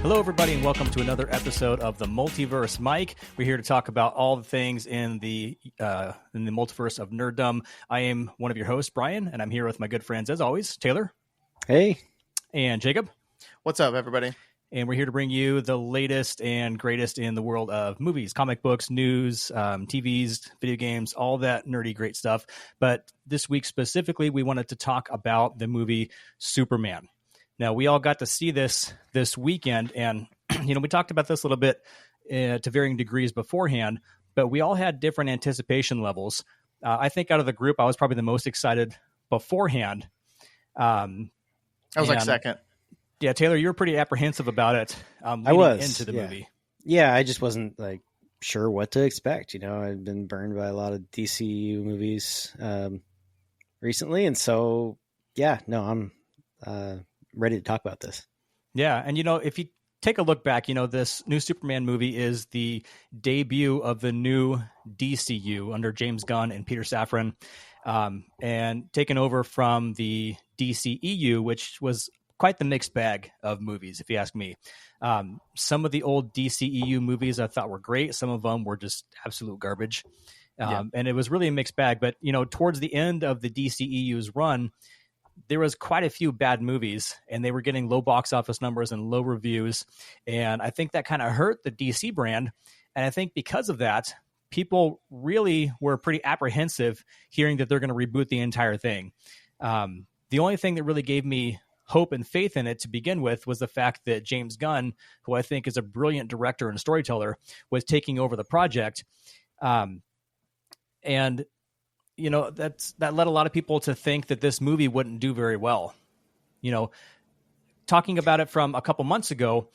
Hello, everybody, and welcome to another episode of the Multiverse. Mike, we're here to talk about all the things in the multiverse of nerddom. I am one of your hosts, Brian, and I'm here with my good friends, as always, Taylor. Hey. And Jacob. What's up, everybody? And we're here to bring you the latest and greatest in the world of movies, comic books, news, TVs, video games, all that nerdy great stuff. But this week specifically, we wanted to talk about the movie Superman. Now, we all got to see this weekend, and we talked about this a little bit to varying degrees beforehand, but we all had different anticipation levels. I think out of the group, I was probably the most excited beforehand. I was like second. Yeah, Taylor, you were pretty apprehensive about it I was into the movie. Yeah, I just wasn't sure what to expect. I'd been burned by a lot of DCU movies recently, and so I'm ready to talk about this. Yeah, and if you take a look back, this new Superman movie is the debut of the new DCU under James Gunn and Peter Safran, and taken over from the DCEU, which was quite the mixed bag of movies, if you ask me. Some of the old DCEU movies I thought were great. Some of them were just absolute garbage. And it was really a mixed bag. But, towards the end of the DCEU's run, there was quite a few bad movies, and they were getting low box office numbers and low reviews. And I think that kind of hurt the DC brand. And I think because of that, people really were pretty apprehensive hearing that they're going to reboot the entire thing. The only thing that really gave me hope and faith in it to begin with was the fact that James Gunn, who I think is a brilliant director and storyteller, was taking over the project. And that led a lot of people to think that this movie wouldn't do very well. Talking about it from a couple months ago,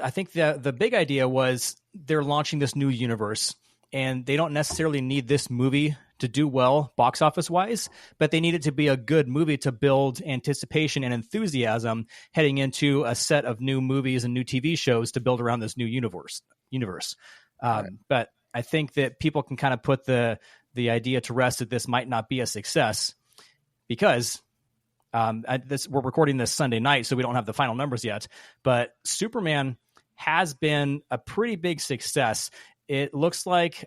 I think the big idea was they're launching this new universe, and they don't necessarily need this movie to do well box office wise, but they need it to be a good movie to build anticipation and enthusiasm heading into a set of new movies and new TV shows to build around this new universe. Right. But I think that people can kind of put the idea to rest that this might not be a success because we're recording this Sunday night, so we don't have the final numbers yet, but Superman has been a pretty big success. It looks like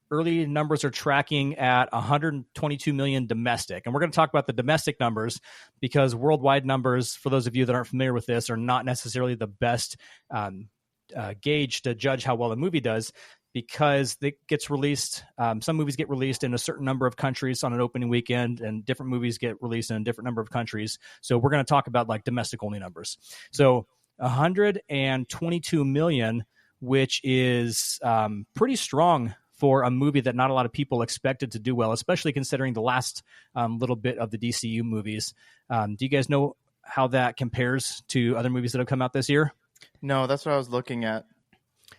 early numbers are tracking at 122 million domestic. And we're going to talk about the domestic numbers because worldwide numbers, for those of you that aren't familiar with this, are not necessarily the best gauge to judge how well a movie does because it gets released. Some movies get released in a certain number of countries on an opening weekend, and different movies get released in a different number of countries. So we're going to talk about domestic only numbers. So 122 million, which is pretty strong for a movie that not a lot of people expected to do well, especially considering the last little bit of the DCU movies. Do you guys know how that compares to other movies that have come out this year? No, that's what I was looking at.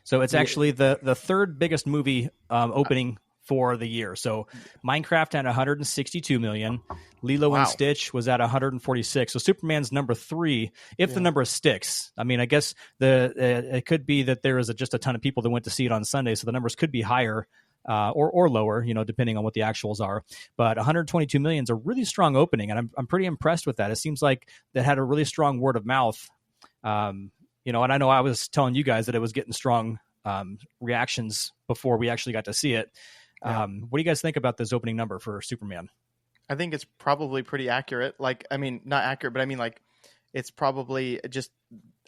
So it's actually the third biggest movie opening for the year. So Minecraft had 162 million. Lilo and Stitch was at 146. So Superman's number 3, if the number sticks. I mean, I guess it could be that there is just a ton of people that went to see it on Sunday, so the numbers could be higher or lower, depending on what the actuals are. But 122 million is a really strong opening, and I'm pretty impressed with that. It seems like that had a really strong word of mouth. And I know I was telling you guys that it was getting strong reactions before we actually got to see it. What do you guys think about this opening number for Superman? I think it's probably pretty accurate. Not accurate, but it's probably just,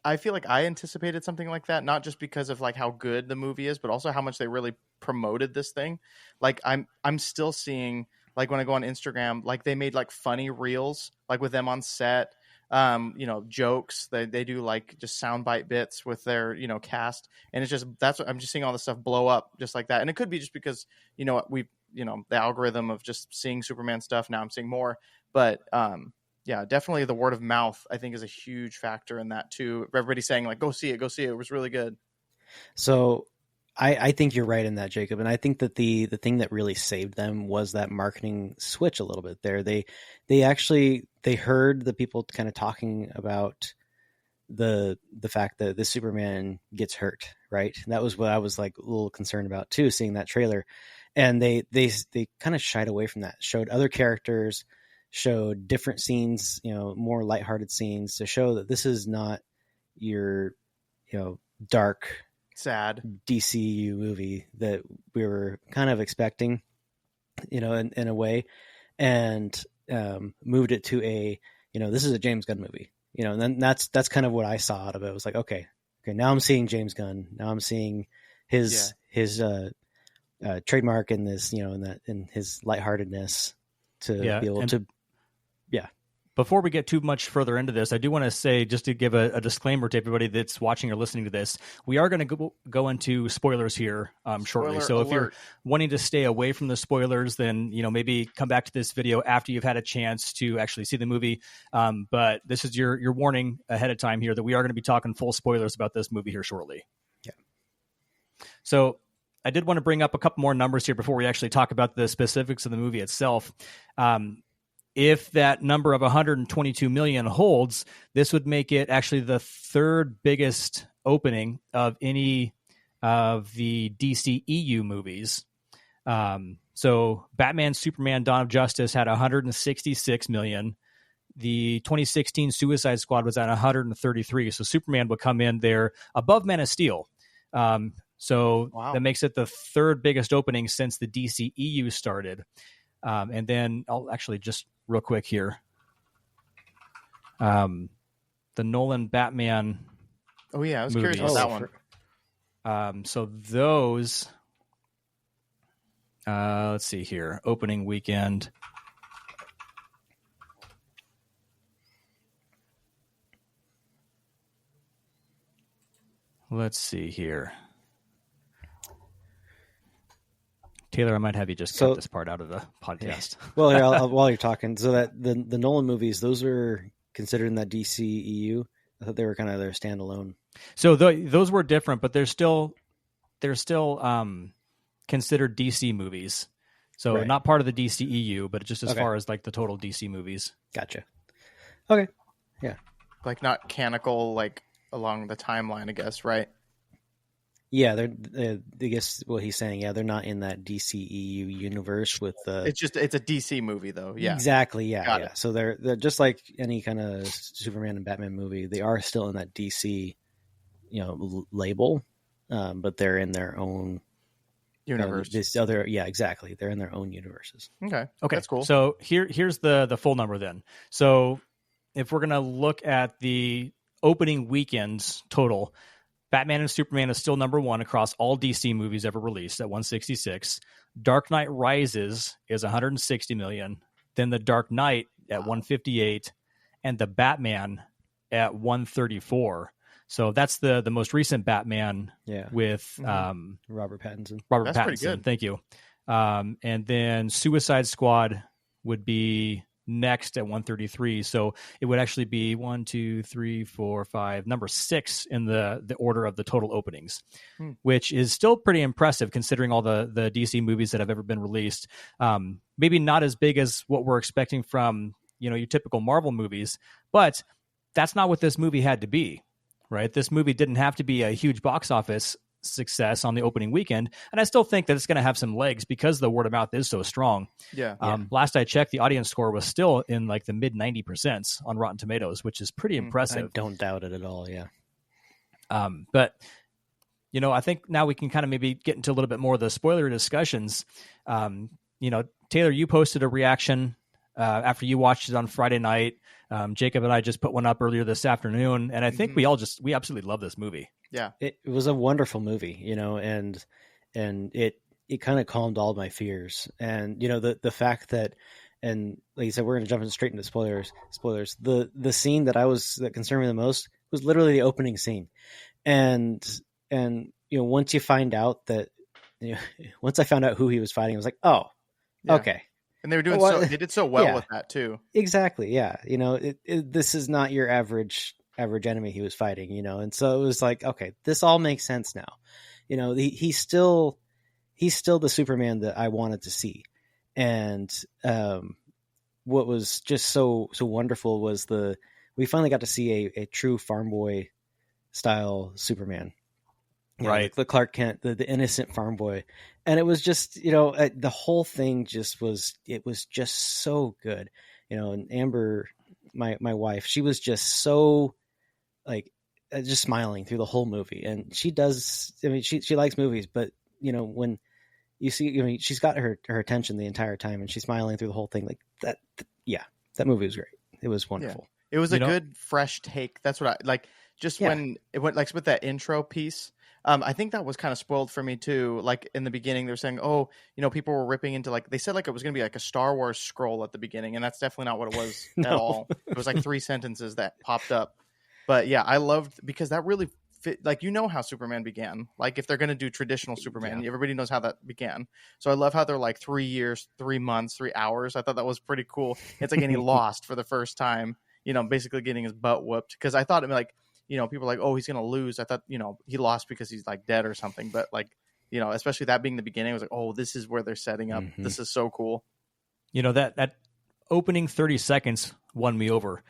I feel like I anticipated something like that, not just because of how good the movie is, but also how much they really promoted this thing. I'm still seeing, when I go on Instagram, they made funny reels, with them on set, jokes. They do just soundbite bits with their, cast. And it's just, that's what I'm just seeing all this stuff blow up just like that. And it could be just because, the algorithm of just seeing Superman stuff. Now I'm seeing more, but definitely the word of mouth, I think, is a huge factor in that too. Everybody saying go see it. It was really good. So I think you're right in that, Jacob. And I think that the thing that really saved them was that marketing switch a little bit there. They heard the people kind of talking about the fact that the Superman gets hurt, right? And that was what I was a little concerned about too, seeing that trailer. And they kind of shied away from that, showed other characters, showed different scenes, more lighthearted scenes to show that this is not, your dark, sad DCU movie that we were kind of expecting, in a way, and moved it to a, this is a James Gunn movie, and then that's kind of what I saw out of it. It was like, okay, now I'm seeing James Gunn. Now I'm seeing his trademark in this, in his lightheartedness to be able to. Before we get too much further into this, I do want to say, just to give a disclaimer to everybody that's watching or listening to this, we are going to go into spoilers here shortly. So if you're wanting to stay away from the spoilers, then maybe come back to this video after you've had a chance to actually see the movie. But this is your warning ahead of time here that we are going to be talking full spoilers about this movie here shortly. Yeah. So I did want to bring up a couple more numbers here before we actually talk about the specifics of the movie itself. If that number of 122 million holds, this would make it actually the third biggest opening of any of the DC EU movies. So Batman, Superman, Dawn of Justice had 166 million. The 2016 Suicide Squad was at 133. So Superman would come in there above Man of Steel. So that makes it the third biggest opening since the DC EU started. And then I'll actually just real quick here. The Nolan Batman. Oh yeah, I was movies. curious about that one. So those, let's see here, opening weekend. Let's see here. Taylor, I might have you just cut this part out of the podcast. Well, here, while you're talking, so that the Nolan movies, those are considered in that DC EU. I thought they were kind of their standalone. So those were different, but they're still considered DC movies. So not part of the DC EU, but just as far as like the total DC movies. Gotcha. Okay. Yeah. Like not canonical, like along the timeline, I guess, right? Yeah, I guess what he's saying. Yeah, they're not in that DCEU universe with the. It's a DC movie, though. Yeah, exactly. Yeah. So they're just like any kind of Superman and Batman movie. They are still in that DC, label, but they're in their own universe. Exactly. They're in their own universes. Okay, that's cool. So here's the full number then. So if we're gonna look at the opening weekends total. Batman and Superman is still number one across all DC movies ever released at 166. Dark Knight Rises is 160 million. Then The Dark Knight at 158, and The Batman at 134. So that's the most recent Batman with Robert Pattinson. That's pretty good. Thank you. And then Suicide Squad would be next at 133. So it would actually be 1, 2, 3, 4, 5, number 6 in the order of the total openings, which is still pretty impressive considering all the DC movies that have ever been released. Maybe not as big as what we're expecting from, your typical Marvel movies, but that's not what this movie had to be, right? This movie didn't have to be a huge box office success on the opening weekend, and I still think that it's going to have some legs because the word of mouth is so strong. Last I checked, the audience score was still in like the mid 90% on Rotten Tomatoes, which is pretty impressive. I don't doubt it at all. But I think now we can kind of maybe get into a little bit more of the spoiler discussions. Taylor, you posted a reaction after you watched it on Friday night. Jacob and I just put one up earlier this afternoon, and I think we absolutely love this movie. Yeah, it was a wonderful movie, and it kind of calmed all my fears. And the fact that, and like you said, we're going to jump straight into spoilers. The scene that concerned me the most was literally the opening scene, and once you find out that, once I found out who he was fighting, I was like, okay. And they were doing they did so well with that too. Exactly. Yeah. This is not your average enemy he was fighting, and so it was like, okay, this all makes sense now. He's still the Superman that I wanted to see. And what was just so wonderful was we finally got to see a true farm boy style Superman. Right. The Clark Kent, the innocent farm boy. And it was just, the whole thing was just so good. And Amber, my wife, she was just so like just smiling through the whole movie. And she does. I mean, she likes movies, but when you see, she's got her attention the entire time, and she's smiling through the whole thing. Like that. Yeah, that movie was great. It was wonderful. Yeah. It was a good fresh take. That's what I like. Just when it went like with that intro piece. I think that was kind of spoiled for me too. Like in the beginning, they were saying, "Oh, people were ripping into like they said like it was going to be like a Star Wars scroll at the beginning," and that's definitely not what it was at all. It was like 3 sentences that popped up. But yeah, I loved because that really fit. Like how Superman began. Like if they're going to do traditional Superman, everybody knows how that began. So I love how they're like 3 years, 3 months, 3 hours. I thought that was pretty cool. It's like getting lost for the first time. Basically getting his butt whooped because I thought like. People are like, oh, he's going to lose. I thought, he lost because he's like dead or something. But like, especially that being the beginning, I was like, oh, this is where they're setting up. Mm-hmm. This is so cool. That opening 30 seconds won me over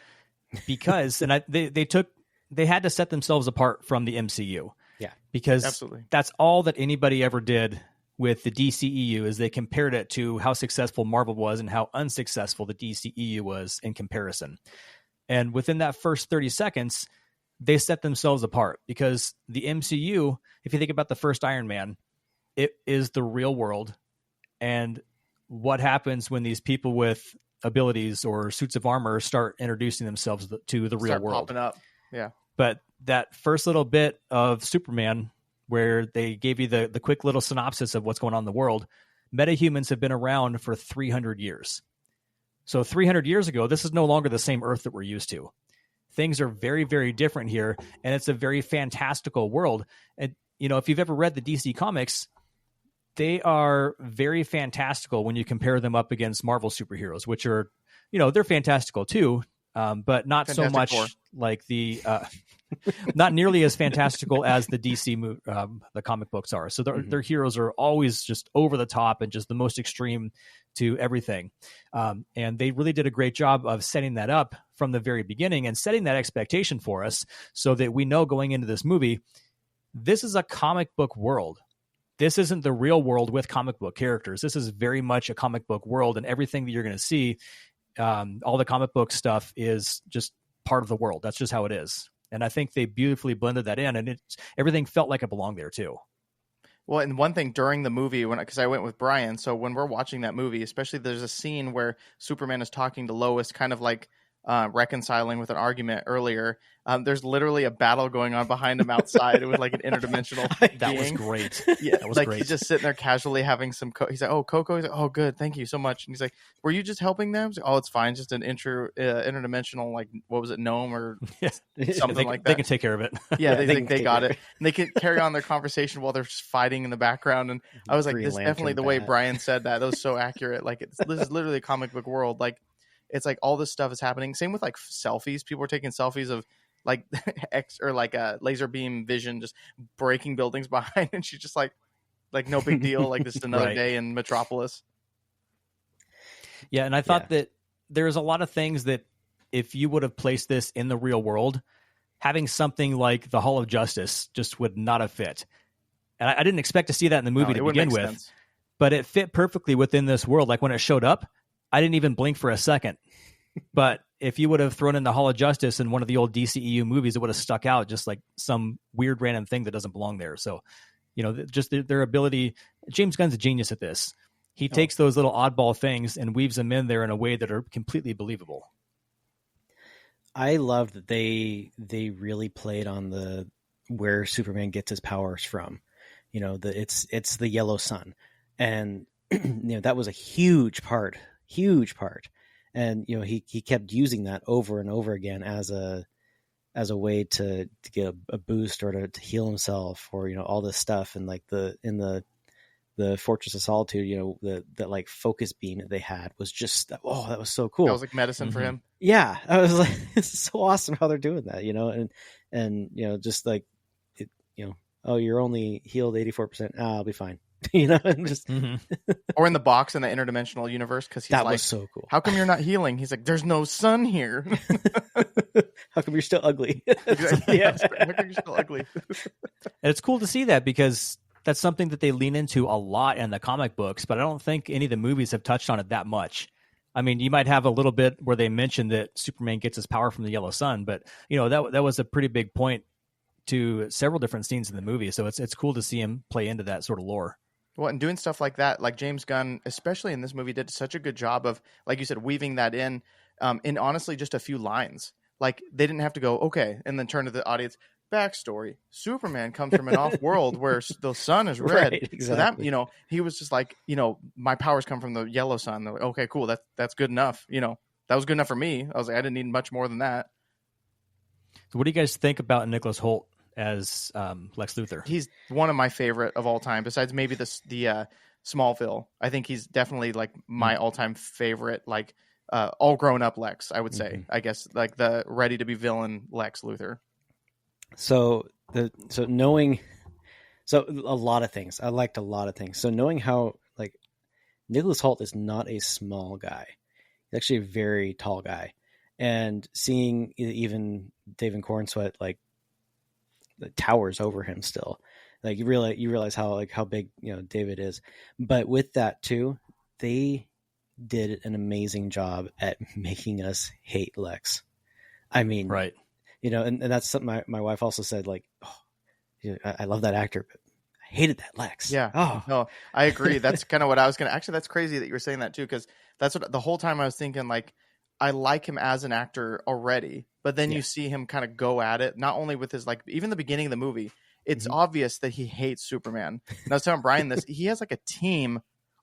because, and they had to set themselves apart from the MCU. Yeah, because absolutely. That's all that anybody ever did with the DCEU is they compared it to how successful Marvel was and how unsuccessful the DCEU was in comparison. And within that first 30 seconds, they set themselves apart because the MCU, if you think about the first Iron Man, it is the real world. And what happens when these people with abilities or suits of armor start introducing themselves to the real world? Popping up. Yeah. But that first little bit of Superman where they gave you the quick little synopsis of what's going on in the world, metahumans have been around for 300 years. So 300 years ago, this is no longer the same Earth that we're used to. Things are very, very different here, and it's a very fantastical world. And, if you've ever read the DC comics, they are very fantastical when you compare them up against Marvel superheroes, which are, they're fantastical too, but not Fantastic so much Four. Like the, not nearly as fantastical as the DC, the comic books are. So their heroes are always just over the top and just the most extreme to everything. And they really did a great job of setting that up from the very beginning and setting that expectation for us so that we know going into this movie, this is a comic book world. This isn't the real world with comic book characters. This is very much a comic book world, and everything that you're going to see, all the comic book stuff is just part of the world. That's just how it is. And I think they beautifully blended that in, and everything felt like it belonged there too. Well, and one thing during the movie, because I went with Brian, so when we're watching that movie, especially there's a scene where Superman is talking to Lois, kind of like reconciling with an argument earlier. There's literally a battle going on behind him outside with like an interdimensional That being. was great. Yeah, that was like great. He's just sitting there casually having some. He's like, "Oh, Coco." He's like, "Oh, good, thank you so much." And he's like, "Were you just helping them?" He's like, "Oh, it's fine, just an interdimensional like what was it, gnome or something like that." They can take care of it. Yeah, they got it, and they can carry on their conversation while they're just fighting in the background. And I was like, "This is definitely the way Brian said that. That was so accurate. Like, this is literally a comic book world. Like." It's like all this stuff is happening. Same with like selfies. People are taking selfies of like like a laser beam vision just breaking buildings behind, and she's just like no big deal. Like this is another day in Metropolis. Yeah, and I thought that there's a lot of things that if you would have placed this in the real world, having something like the Hall of Justice just would not have fit. And I didn't expect to see that in the movie to begin with, but it fit perfectly within this world. Like when it showed up, I didn't even blink for a second. But if you would have thrown in the Hall of Justice in one of the old DCEU movies, it would have stuck out just like some weird random thing that doesn't belong there. So, just their ability. James Gunn's a genius at this. He takes those little oddball things and weaves them in there in a way that are completely believable. I love that they really played on where Superman gets his powers from. It's the yellow sun, and that was a huge part. And he kept using that over and over again as a way to get a boost or to heal himself or all this stuff. And like in the Fortress of Solitude, that like focus beam that they had was just that was so cool. That was like medicine for him. Yeah, I was like, it's so awesome how they're doing that, and just like oh, you're only healed 84%. I'll be fine. And just or in the box in the interdimensional universe, because that was so cool. How come you're not healing? He's like, there's no sun here. How come you're still ugly? Yeah, how come you're still ugly? And it's cool to see that because that's something that they lean into a lot in the comic books, but I don't think any of the movies have touched on it that much. I mean, you might have a little bit where they mention that Superman gets his power from the yellow sun, but that was a pretty big point to several different scenes in the movie. So it's cool to see him play into that sort of lore. Well, and doing stuff like that, like James Gunn, especially in this movie, did such a good job of, like you said, weaving that in honestly just a few lines. Like they didn't have to go, okay, and then turn to the audience, backstory. Superman comes from an off world where the sun is red. Right, exactly. So that, you know, he was just like, you know, my powers come from the yellow sun. They're like, okay, cool. That's good enough. You know, that was good enough for me. I was like, I didn't need much more than that. So what do you guys think about Nicholas Hoult as Lex Luthor? He's one of my favorite of all time, besides maybe the Smallville. I think he's definitely like my all-time favorite, like all grown up Lex, I would say. I guess like the ready to be villain Lex Luthor. So knowing a lot of things. I liked a lot of things. So knowing how like Nicholas Hoult is not a small guy. He's actually a very tall guy. And seeing even David Cornsweet like towers over him still. Like you realize how big, you know, David is. But with that too, they did an amazing job at making us hate Lex. I mean, right. You know, and that's something my wife also said, like, oh, I love that actor, but I hated that Lex. Yeah. Oh, no, I agree. That's kind of what I was going to, actually, that's crazy that you were saying that too. Cause that's what the whole time I was thinking, like, I like him as an actor already, but then you see him kind of go at it, not only with his, like, even the beginning of the movie, it's obvious that he hates Superman. And I was telling Brian this, he has like a team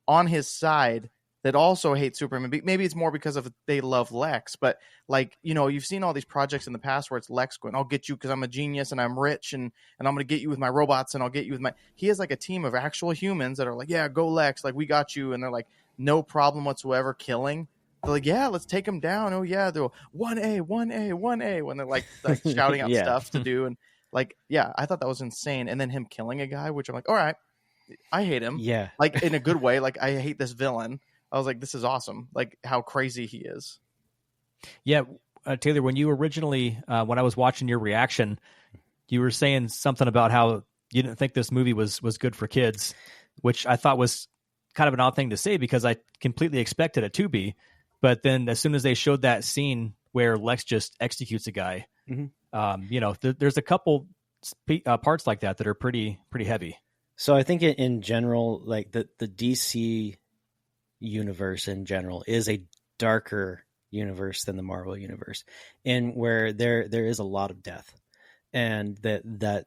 on his side that also hates Superman. Maybe it's more because of they love Lex, but like, you know, you've seen all these projects in the past where it's Lex going, I'll get you because I'm a genius and I'm rich and I'm going to get you with my robots and I'll get you with my, he has like a team of actual humans that are like, yeah, go Lex. Like we got you. And they're like, no problem whatsoever killing. They're like, yeah, let's take him down. Oh yeah. They're 1A, 1A, 1A when they're like shouting out stuff to do. And like, yeah, I thought that was insane. And then him killing a guy, which I'm like, all right, I hate him. Yeah. Like in a good way. Like I hate this villain. I was like, this is awesome. Like how crazy he is. Yeah. Taylor, when you originally, when I was watching your reaction, you were saying something about how you didn't think this movie was good for kids, which I thought was kind of an odd thing to say because I completely expected it to be. But then as soon as they showed that scene where Lex just executes a guy, you know, there's a couple parts like that are pretty heavy. So I think in general, like the DC universe in general is a darker universe than the Marvel universe, and where there is a lot of death, and that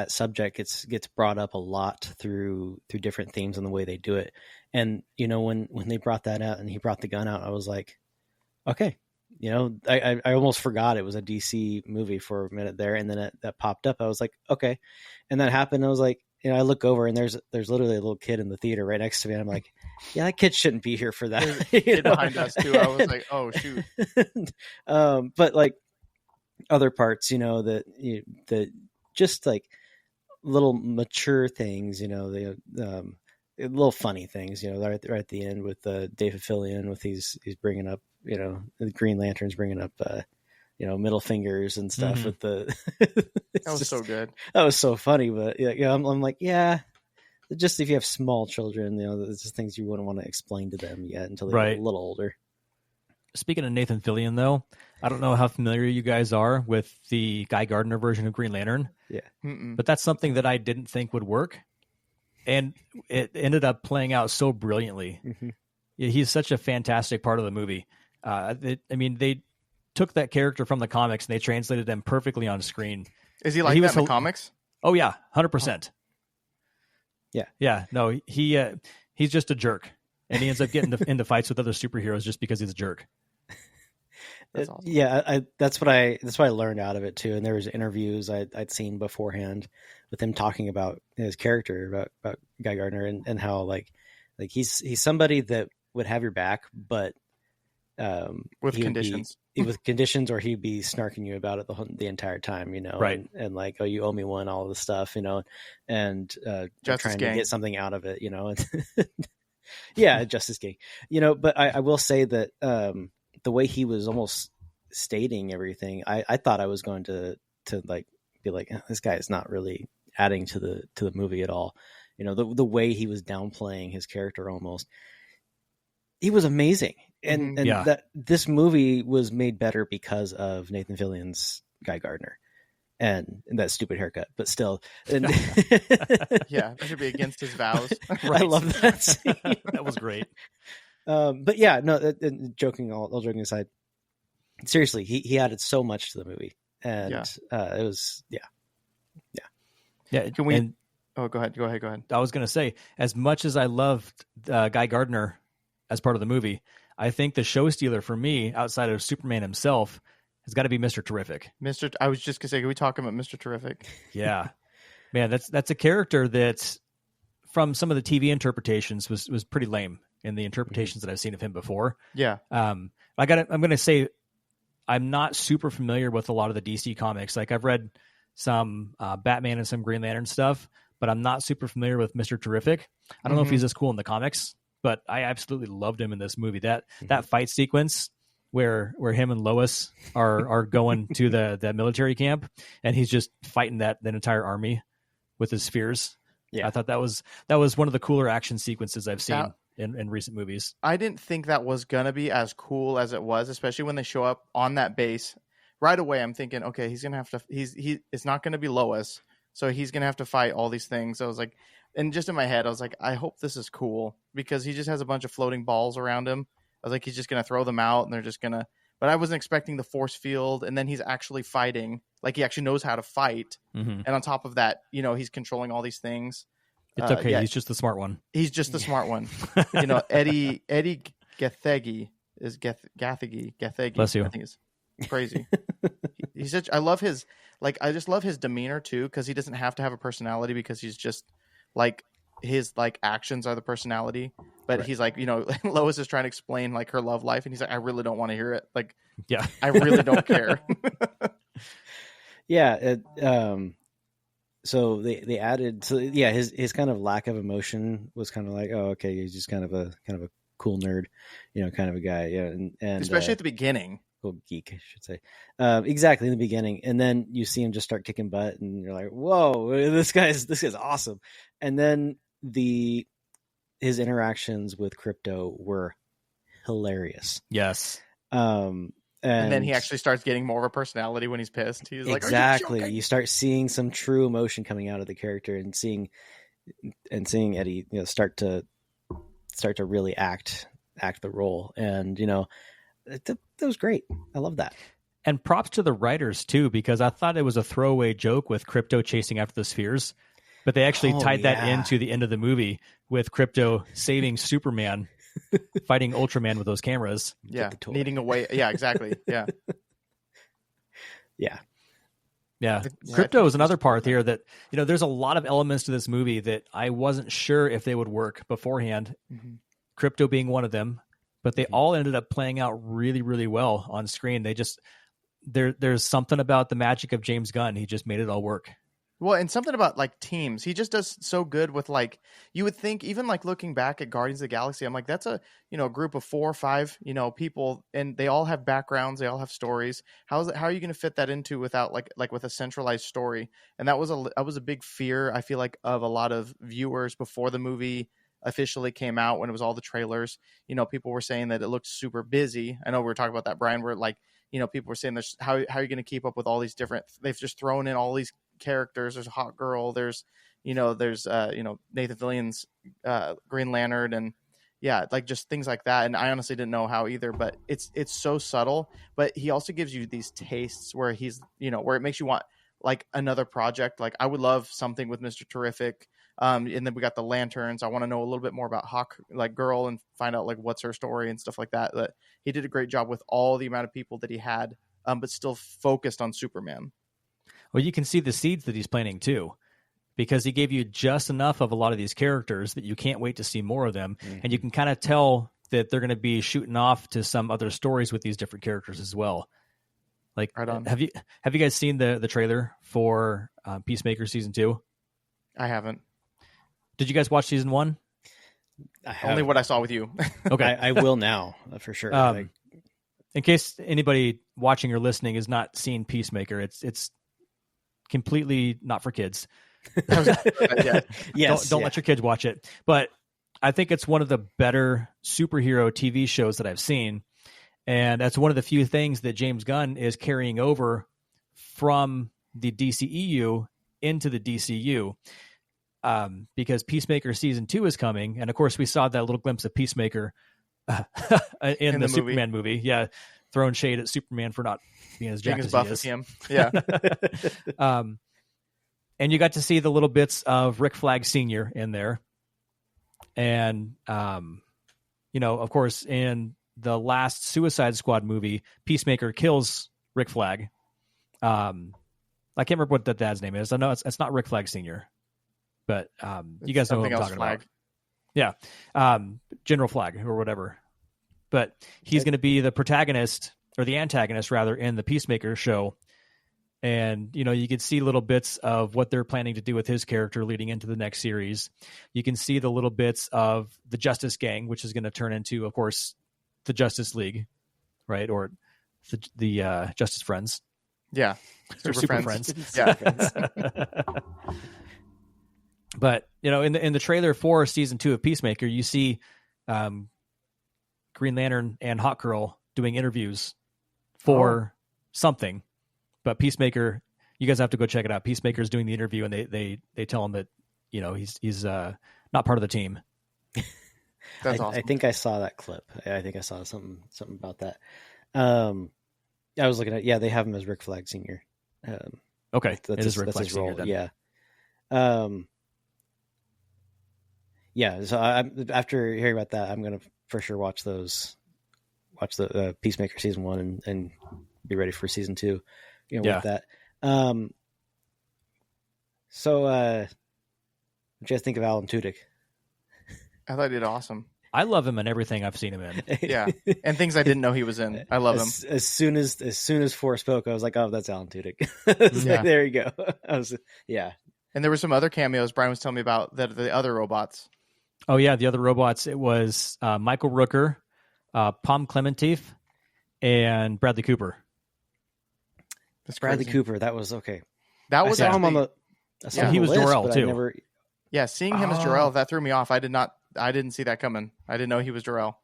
subject gets brought up a lot through different themes and the way they do it. And you know, when they brought that out and he brought the gun out, I was like, okay, you know, I almost forgot it was a DC movie for a minute there, and then that popped up. I was like, okay, and that happened. I was like, you know, I look over and there's literally a little kid in the theater right next to me. And I'm like, yeah, that kid shouldn't be here for that. There's a kid behind us too. I was like, oh shoot. But like other parts, you know, that just like little mature things, you know, the little funny things, you know, right at the end with David Fillion with he's bringing up, you know, the Green Lantern's bringing up, you know, middle fingers and stuff with the. That was so good. That was so funny, but yeah, I'm like, yeah, just if you have small children, you know, there's just things you wouldn't want to explain to them yet until they're a little older. Speaking of Nathan Fillion, though, I don't know how familiar you guys are with the Guy Gardner version of Green Lantern. Yeah, but that's something that I didn't think would work, and it ended up playing out so brilliantly. Yeah, he's such a fantastic part of the movie. I mean, they took that character from the comics and they translated him perfectly on screen. Is he like that in the comics? Oh yeah, 100%. Yeah. No, he's just a jerk, and he ends up getting into fights with other superheroes just because he's a jerk. That's awesome. Yeah, that's what I learned out of it too. And there was interviews I'd seen beforehand with him talking about his character, about Guy Gardner, and how like he's somebody that would have your back, but with conditions. With conditions, or he'd be snarking you about it the entire time, you know, right? And like, oh, you owe me one, all of this stuff, you know, and trying to get something out of it, you know. Yeah, Justice Gang, you know. But I will say that the way he was almost stating everything, I thought I was going to like be like, this guy is not really adding to the movie at all, you know. The way he was downplaying his character almost, he was amazing. And that this movie was made better because of Nathan Fillion's Guy Gardner. and that stupid haircut, but still. And Yeah, that should be against his vows. I love that scene. That was great. But yeah, no, all joking aside, seriously, he added so much to the movie, and it was Yeah. Can we? And Oh, go ahead. I was going to say, as much as I loved Guy Gardner as part of the movie, I think the show stealer for me, outside of Superman himself, has got to be Mr. Terrific. I was just gonna say, can we talk about Mr. Terrific? Yeah, man, that's a character that, from some of the TV interpretations, was pretty lame in the interpretations that I've seen of him before. Yeah. I'm going to say I'm not super familiar with a lot of the DC comics. Like, I've read some Batman and some Green Lantern stuff, but I'm not super familiar with Mr. Terrific. I don't know if he's as cool in the comics, but I absolutely loved him in this movie. That fight sequence where him and Lois are going to the military camp, and he's just fighting that entire army with his spheres. Yeah, I thought that was one of the cooler action sequences I've seen in recent movies. I didn't think that was gonna be as cool as it was, especially when they show up on that base. Right away, I'm thinking, okay, he's gonna have to. It's not gonna be Lois, so he's gonna have to fight all these things. I was like, and just in my head, I was like, I hope this is cool, because he just has a bunch of floating balls around him. I was like, he's just gonna throw them out, and they're just gonna. But I wasn't expecting the force field, and then he's actually fighting. Like, he actually knows how to fight, and on top of that, he's controlling all these things. It's okay. He's just the smart one. He's just the smart one. Eddie Gathegi is Gathegi. Bless you. I think it's crazy. He's such. I love his. Like, I just love his demeanor too, because he doesn't have to have a personality, because he's just like, his like actions are the personality. But he's like, Lois is trying to explain like her love life, and he's like, I really don't want to hear it. Like, yeah, I really don't care. Yeah. So they added, his kind of lack of emotion was kind of like, oh, okay, he's just kind of a cool nerd, kind of a guy. Yeah. And especially at the beginning. Cool geek, I should say. Exactly, in the beginning. And then you see him just start kicking butt, and you're like, whoa, this guy's awesome. And then his interactions with Crypto were hilarious. Yes. And then he actually starts getting more of a personality when he's pissed. He's like, exactly. You start seeing some true emotion coming out of the character, and seeing Eddie, start to really act the role. And that was great. I love that. And props to the writers too, because I thought it was a throwaway joke with Crypto chasing after the spheres, but they actually tied that into the end of the movie with Crypto saving Superman, fighting Ultraman with those cameras. Yeah, needing a way. Yeah, exactly. Yeah. Yeah. Crypto is another part here that, there's a lot of elements to this movie that I wasn't sure if they would work beforehand. Mm-hmm. Crypto being one of them, but they all ended up playing out really, really well on screen. They just, there's something about the magic of James Gunn. He just made it all work. Well, and something about like teams. He just does so good with, like, you would think, even like looking back at Guardians of the Galaxy, I'm like, that's a, group of 4 or 5, people, and they all have backgrounds, they all have stories. How are you going to fit that into without like with a centralized story? And that was a big fear, I feel like, of a lot of viewers before the movie officially came out, when it was all the trailers. People were saying that it looked super busy. I know we were talking about that, Brian, where like, people were saying, there's how are you going to keep up with all these different, they've just thrown in all these characters. There's a hot girl, there's Nathan Fillion's Green Lantern, and like just things like that. And I honestly didn't know how either, but it's so subtle. But he also gives you these tastes where he's where it makes you want like another project. Like, I would love something with Mr. Terrific. And then we got the Lanterns. I want to know a little bit more about Hawk, like Girl, and find out like what's her story and stuff like that. But he did a great job with all the amount of people that he had, but still focused on Superman. Well, you can see the seeds that he's planting too, because he gave you just enough of a lot of these characters that you can't wait to see more of them. Mm-hmm. And you can kind of tell that they're going to be shooting off to some other stories with these different characters as well. Like, right on. Have you guys seen the trailer for Peacemaker season 2? I haven't. Did you guys watch season 1? Only what I saw with you. Okay. I will now, for sure. In case anybody watching or listening is not seeing Peacemaker, it's completely not for kids. Yes, don't let your kids watch it. But I think it's one of the better superhero TV shows that I've seen. And that's one of the few things that James Gunn is carrying over from the DCEU into the DCU, because Peacemaker season 2 is coming, and of course we saw that little glimpse of Peacemaker in the Superman movie. Yeah, throwing shade at Superman for not being as jacked as buff he is. as him. Yeah. And you got to see the little bits of Rick Flag Sr. in there. And, of course, in the last Suicide Squad movie, Peacemaker kills Rick Flag. I can't remember what that dad's name is. I know it's not Rick Flag Sr., but you guys know what I'm talking about. Yeah. General Flag or whatever. But he's going to be the protagonist, or the antagonist rather, in the Peacemaker show. And, you can see little bits of what they're planning to do with his character leading into the next series. You can see the little bits of the Justice Gang, which is going to turn into, of course, the Justice League, right? Or the Justice Friends. Yeah. Super Friends. Yeah. But, in the trailer for season 2 of Peacemaker, you see Green Lantern and Hawkgirl doing interviews for something. But Peacemaker, you guys have to go check it out. Peacemaker's doing the interview, and they tell him that he's not part of the team. That's awesome. I think I saw that clip. I think I saw something about that. I was looking at they have him as Rick Flag Sr. Okay, that's his Rick Flag his Sr. role. Then. Yeah. So after hearing about that, I'm gonna for sure watch the Peacemaker season 1 and be ready for season 2. With that. So what do you guys think of Alan Tudyk? I thought he did awesome. I love him in everything I've seen him in. Yeah, and things I didn't know he was in. I love him. As soon as Four spoke, I was like, "Oh, that's Alan Tudyk." Yeah. There you go. And there were some other cameos Brian was telling me about, that the other robots. Oh yeah, the other robots. It was Michael Rooker, Pom Klementieff, and Bradley Cooper. That's Bradley crazy. Cooper. That was okay. That was I saw actually, him on the. he was Jor-El too. seeing him as Jor-El, that threw me off. I didn't see that coming. I didn't know he was Jor-El.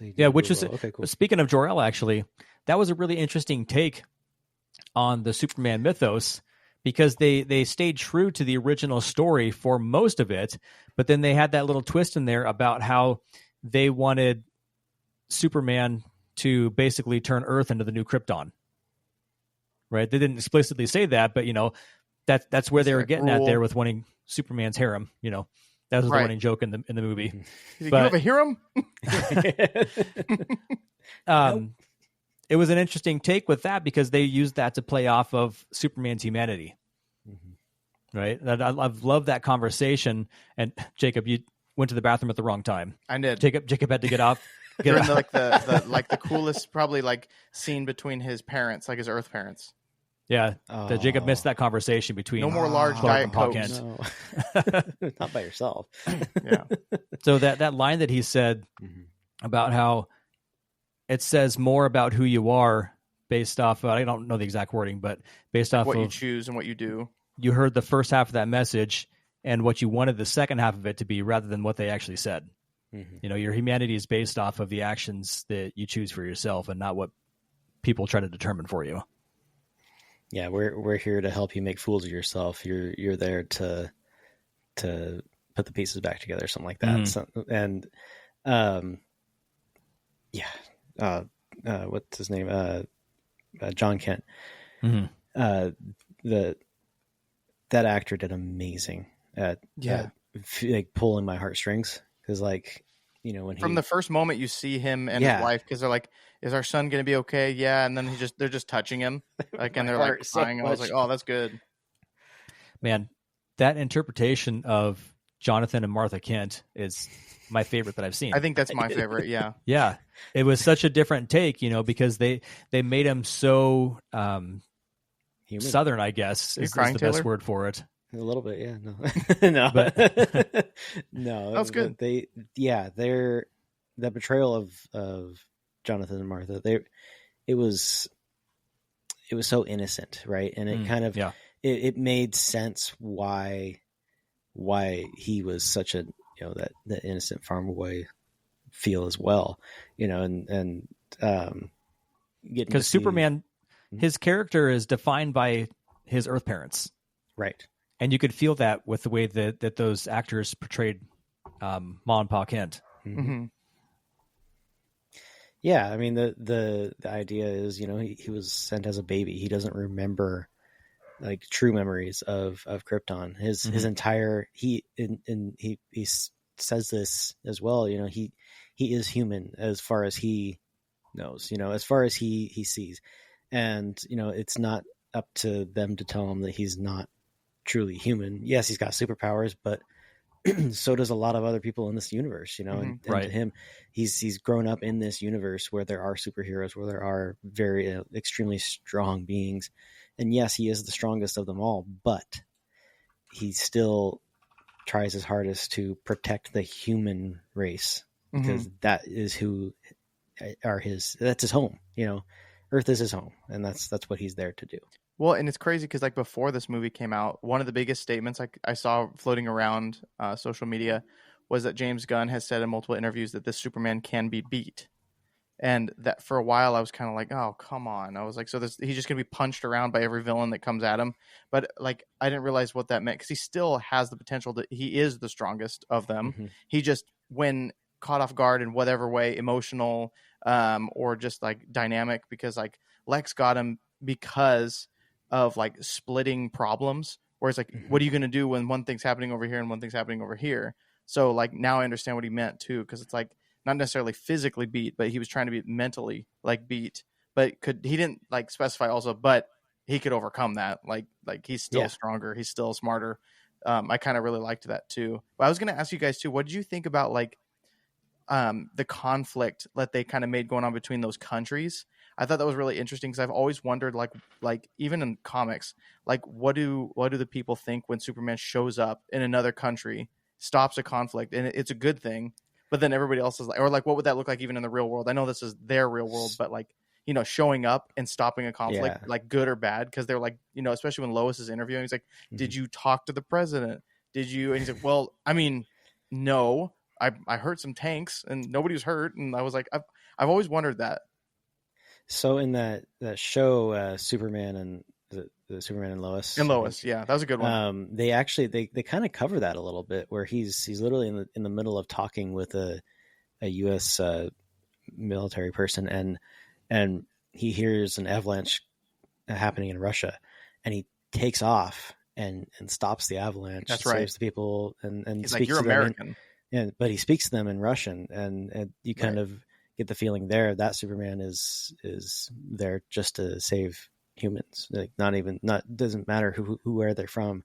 Yeah, which is okay, cool. Speaking of Jor-El, actually, that was a really interesting take on the Superman mythos, because they stayed true to the original story for most of it, but then they had that little twist in there about how they wanted Superman to basically turn Earth into the new Krypton. Right? They didn't explicitly say that, but that's where they were getting at there with wanting Superman's harem. That was the running joke in the movie. You have a harem? It was an interesting take with that, because they used that to play off of Superman's humanity. Mm-hmm. Right? I've loved that conversation. And Jacob, you went to the bathroom at the wrong time. I did. Jacob had to get off. During the coolest probably scene between his parents, his Earth parents. Yeah, Jacob missed that conversation between no more large Clark Diet and Pa Cokes. Kent. Not by yourself. Yeah. So that line that he said about how it says more about who you are based off, I don't know the exact wording, but based off what of you choose and what you do. You heard the first half of that message and what you wanted the second half of it to be, rather than what they actually said. Mm-hmm. Your humanity is based off of the actions that you choose for yourself, and not what people try to determine for you. Yeah, we're here to help you make fools of yourself. You're there to put the pieces back together, something like that. Mm-hmm. What's his name? John Kent. Mm-hmm. That actor did amazing at pulling my heartstrings, because when from the first moment you see him and his wife, because they're like, is our son going to be okay? Yeah. And then they're just touching him, and they're crying. So I was like, oh, that's good. Man, that interpretation of Jonathan and Martha Kent is my favorite that I've seen. I think that's my favorite. Yeah. Yeah. It was such a different take, because they made him so Southern, I guess, is the best word for it. A little bit, yeah. No, no, but no. That was good. They're the betrayal of Jonathan and Martha. It was so innocent, right? And it kind of it made sense why he was such a that innocent farm boy feel as well, and because Superman his character is defined by his Earth parents. Right. And you could feel that with the way that those actors portrayed Ma and Pa Kent. Mm-hmm. Yeah, I mean the idea is, he was sent as a baby. He doesn't remember like true memories of Krypton. His entire he says this as well. He is human as far as he knows. As far as he sees, and it's not up to them to tell him that he's not truly human. Yes, he's got superpowers, but so does a lot of other people in this universe, and Right. to him, he's grown up in this universe where there are superheroes, where there are very extremely strong beings. And yes, he is the strongest of them all, but he still tries his hardest to protect the human race, because that is that's his home, Earth is his home, and that's what he's there to do. Well, and it's crazy because like before this movie came out, one of the biggest statements I saw floating around social media was that James Gunn has said in multiple interviews that this Superman can be beat. And that for a while I was kind of like, oh, come on. I was like, so he's just going to be punched around by every villain that comes at him. But like, I didn't realize what that meant, because he still has the potential that he is the strongest of them. Mm-hmm. He just, when caught off guard in whatever way, emotional or just like dynamic, because like Lex got him because of like splitting problems, where it's like, what are you going to do when one thing's happening over here and one thing's happening over here? So like now I understand what he meant too, because it's like not necessarily physically beat, but he was trying to be mentally like beat, but he didn't like specify also, but he could overcome that. Like he's still stronger, he's still smarter. I kind of really liked that too. But I was going to ask you guys too, what did you think about like the conflict that they kind of made going on between those countries? I thought that was really interesting, because I've always wondered, like even in comics, like what do the people think when Superman shows up in another country, stops a conflict, and it's a good thing, but then everybody else is like, or like, what would that look like even in the real world? I know this is their real world, but like, showing up and stopping a conflict, like good or bad, because they're like, especially when Lois is interviewing, he's like, did you talk to the president? Did you? And he's like, well, I mean, no, I hurt some tanks and nobody was hurt. And I was like, I've always wondered that. So in that show, Superman and the Superman and Lois, yeah, that was a good one. They actually they kind of cover that a little bit, where he's literally in the middle of talking with a U.S. military person, and he hears an avalanche happening in Russia, and he takes off and stops the avalanche. That's right. Saves the people, and he's speaks like, you're to them American. but he speaks to them in Russian, and you kind of get the feeling there that Superman is there just to save humans. Like doesn't matter who where they're from.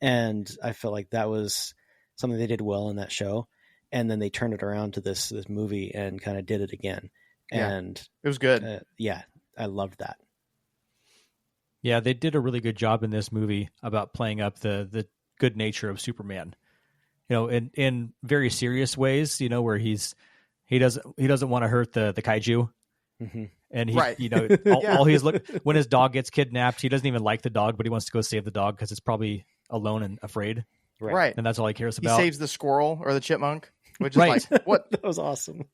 And I felt like that was something they did well in that show. And then they turned it around to this movie and kind of did it again. Yeah, and it was good. I loved that. Yeah, they did a really good job in this movie about playing up the good nature of Superman. In very serious ways, where he doesn't want to hurt the kaiju. Mm-hmm. And all he's when his dog gets kidnapped, he doesn't even like the dog, but he wants to go save the dog because it's probably alone and afraid. Right. And that's all he cares about. He saves the squirrel or the chipmunk, which is like, what? That was awesome.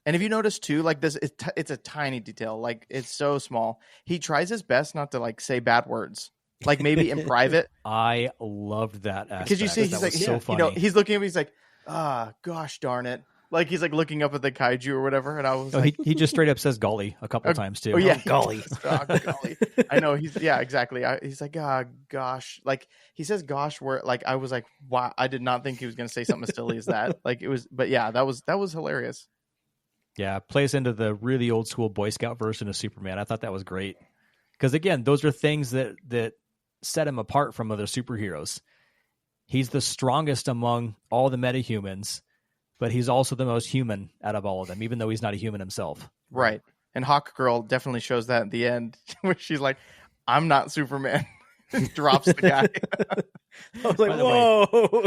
And if you notice too, like this, it's a tiny detail. Like it's so small. He tries his best not to like say bad words. Like maybe in private. I loved that aspect. Because you see, he's like, so funny. He's looking at me. He's like, gosh darn it. Like he's like looking up at the kaiju or whatever. And I was like, he just straight up says golly a couple of times too. Oh yeah, golly. Golly. I know. Exactly. He's like, gosh. Like he says gosh, where like I was like, wow, I did not think he was going to say something as silly as that. Like it was, but yeah, that was hilarious. Yeah, plays into the really old school Boy Scout version of Superman. I thought that was great. Because again, those are things that set him apart from other superheroes. He's the strongest among all the metahumans, but he's also the most human out of all of them, even though he's not a human himself. Right. And Hawk Girl definitely shows that at the end, where she's like, I'm not Superman. Drops the guy. I was like, whoa.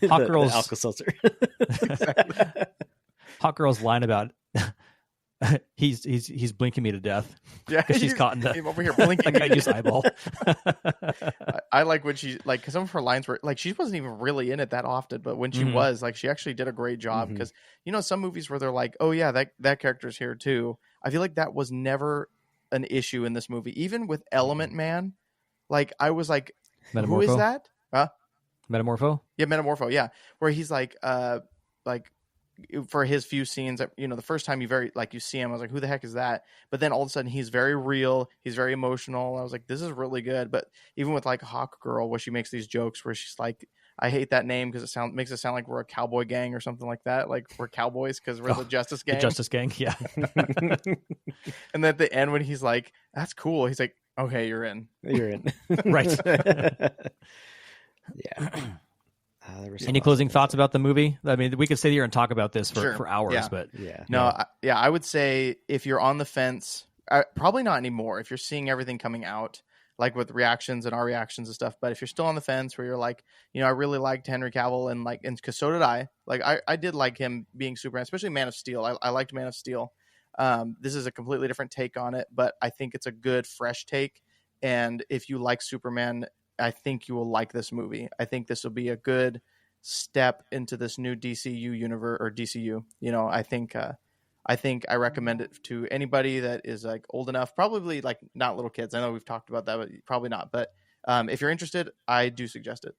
Hawk Girl's Alka-Seltzer. Exactly. Hawk Girl's line about he's blinking me to death. Yeah, because she's caught in the over here blinking like I use eyeball. I like when she like, because some of her lines were like, she wasn't even really in it that often, but when she was, like, she actually did a great job. Because some movies where they're like, oh yeah, that character's here too. I feel like that was never an issue in this movie. Even with Element Man, like I was like, Metamorpho? who is that? Metamorpho? Yeah, Metamorpho. Yeah, where he's like for his few scenes, the first time you see him, I was like, who the heck is that? But then all of a sudden he's very real. He's very emotional. I was like, this is really good. But even with like Hawk Girl, where she makes these jokes where she's like, I hate that name because makes it sound like we're a cowboy gang or something like that. Like we're cowboys because we're the Justice Gang. The Justice Gang, yeah. And then at the end when he's like, that's cool. He's like, okay, you're in. You're in. Right. Yeah. Any closing thoughts about the movie? I mean, we could sit here and talk about this for hours, yeah. but I would say if you're on the fence, probably not anymore. If you're seeing everything coming out, like with reactions and our reactions and stuff, but if you're still on the fence where you're like, I really liked Henry Cavill and because so did I. Like I did like him being Superman, especially Man of Steel. I liked Man of Steel. This is a completely different take on it, but I think it's a good fresh take. And if you like Superman, I think you will like this movie. I think this will be a good step into this new DCU universe or DCU. I think I recommend it to anybody that is like old enough, probably like not little kids. I know we've talked about that, but probably not. But if you're interested, I do suggest it.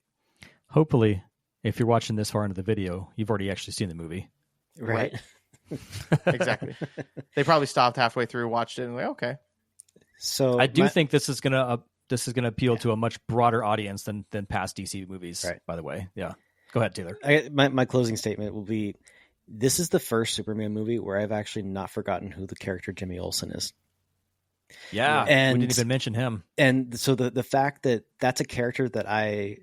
Hopefully, if you're watching this far into the video, you've already actually seen the movie. Right. Exactly. They probably stopped halfway through, watched it, and like, okay. So I do think this is gonna appeal to a much broader audience than past DC movies. Right. By the way, yeah. Go ahead, Taylor. My closing statement will be: this is the first Superman movie where I've actually not forgotten who the character Jimmy Olsen is. Yeah, and we didn't even mention him. And so the fact that that's a character that I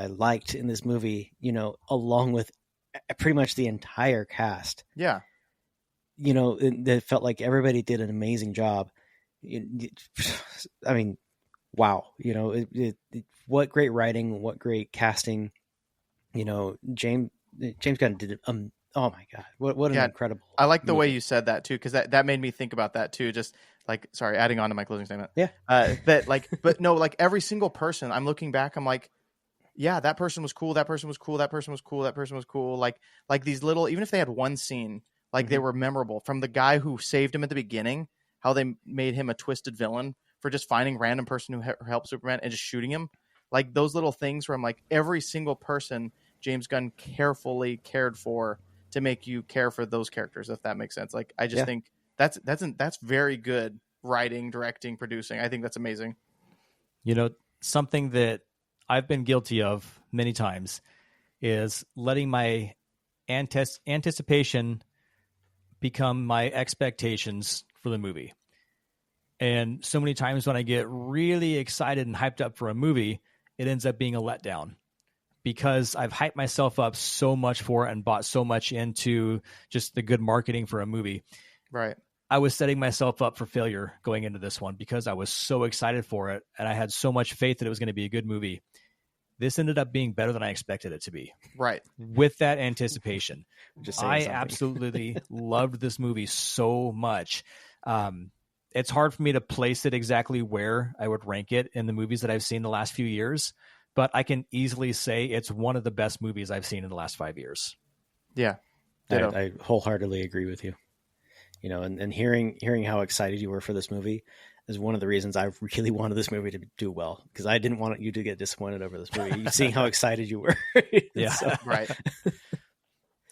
liked in this movie, along with pretty much the entire cast. Yeah. It felt like everybody did an amazing job. I mean, wow. What great writing, what great casting. James Gunn did it. Oh my God. What an incredible. I like the movie. way you said that too, because that made me think about that too. Just like, sorry, adding on to my closing statement. Yeah. But no, like every single person, I'm looking back, I'm like, yeah, that person was cool. That person was cool. That person was cool. That person was cool. Like these little, even if they had one scene, like they were memorable. From the guy who saved him at the beginning, how they made him a twisted villain for just finding random person who helped Superman and just shooting him. Like those little things where I'm like, every single person James Gunn carefully cared for to make you care for those characters, if that makes sense. Like I just think that's very good writing, directing, producing. I think that's amazing. Something that I've been guilty of many times is letting my anticipation become my expectations for the movie. And so many times when I get really excited and hyped up for a movie, it ends up being a letdown because I've hyped myself up so much for it and bought so much into just the good marketing for a movie. Right. I was setting myself up for failure going into this one because I was so excited for it and I had so much faith that it was going to be a good movie. This ended up being better than I expected it to be. Right. With that anticipation. I something. absolutely loved this movie so much. It's hard for me to place it exactly where I would rank it in the movies that I've seen the last few years, but I can easily say it's one of the best movies I've seen in the last 5 years. Yeah. I wholeheartedly agree with you. And hearing how excited you were for this movie is one of the reasons I really wanted this movie to do well, because I didn't want you to get disappointed over this movie. Seeing how excited you were. Yeah. So. Right.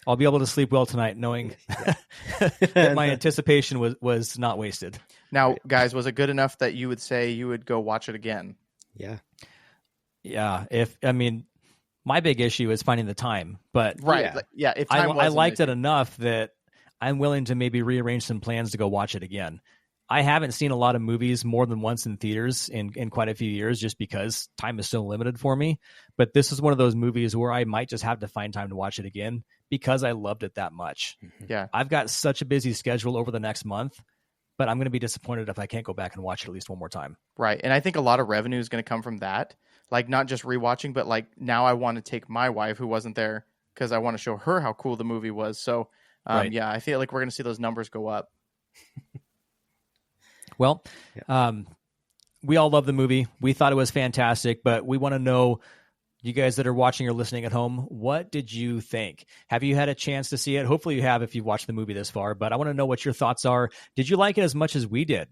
I'll be able to sleep well tonight knowing that my anticipation was not wasted. Now, guys, was it good enough that you would say you would go watch it again? Yeah. Yeah. My big issue is finding the time, but right. If time I liked it enough that I'm willing to maybe rearrange some plans to go watch it again. I haven't seen a lot of movies more than once in theaters in quite a few years just because time is so limited for me. But this is one of those movies where I might just have to find time to watch it again because I loved it that much. Yeah. I've got such a busy schedule over the next month, but I'm going to be disappointed if I can't go back and watch it at least one more time. Right. And I think a lot of revenue is going to come from that. Like not just rewatching, but like now I want to take my wife who wasn't there because I want to show her how cool the movie was. So right. Yeah, I feel like we're going to see those numbers go up. Well, we all love the movie. We thought it was fantastic, but we want to know, you guys that are watching or listening at home, what did you think? Have you had a chance to see it? Hopefully you have if you've watched the movie this far, but I want to know what your thoughts are. Did you like it as much as we did?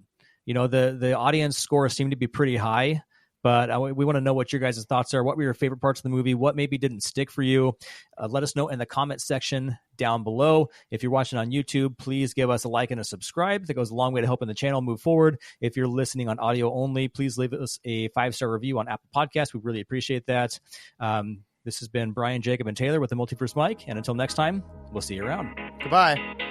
The audience scores seem to be pretty high, but we want to know what your guys' thoughts are. What were your favorite parts of the movie? What maybe didn't stick for you? Let us know in the comment section down below. If you're watching on YouTube, please give us a like and a subscribe. That goes a long way to helping the channel move forward. If you're listening on audio only, please leave us a 5-star review on Apple Podcasts. We really appreciate that. This has been Brian, Jacob, and Taylor with the Multiverse Mic. And until next time, we'll see you around. Goodbye.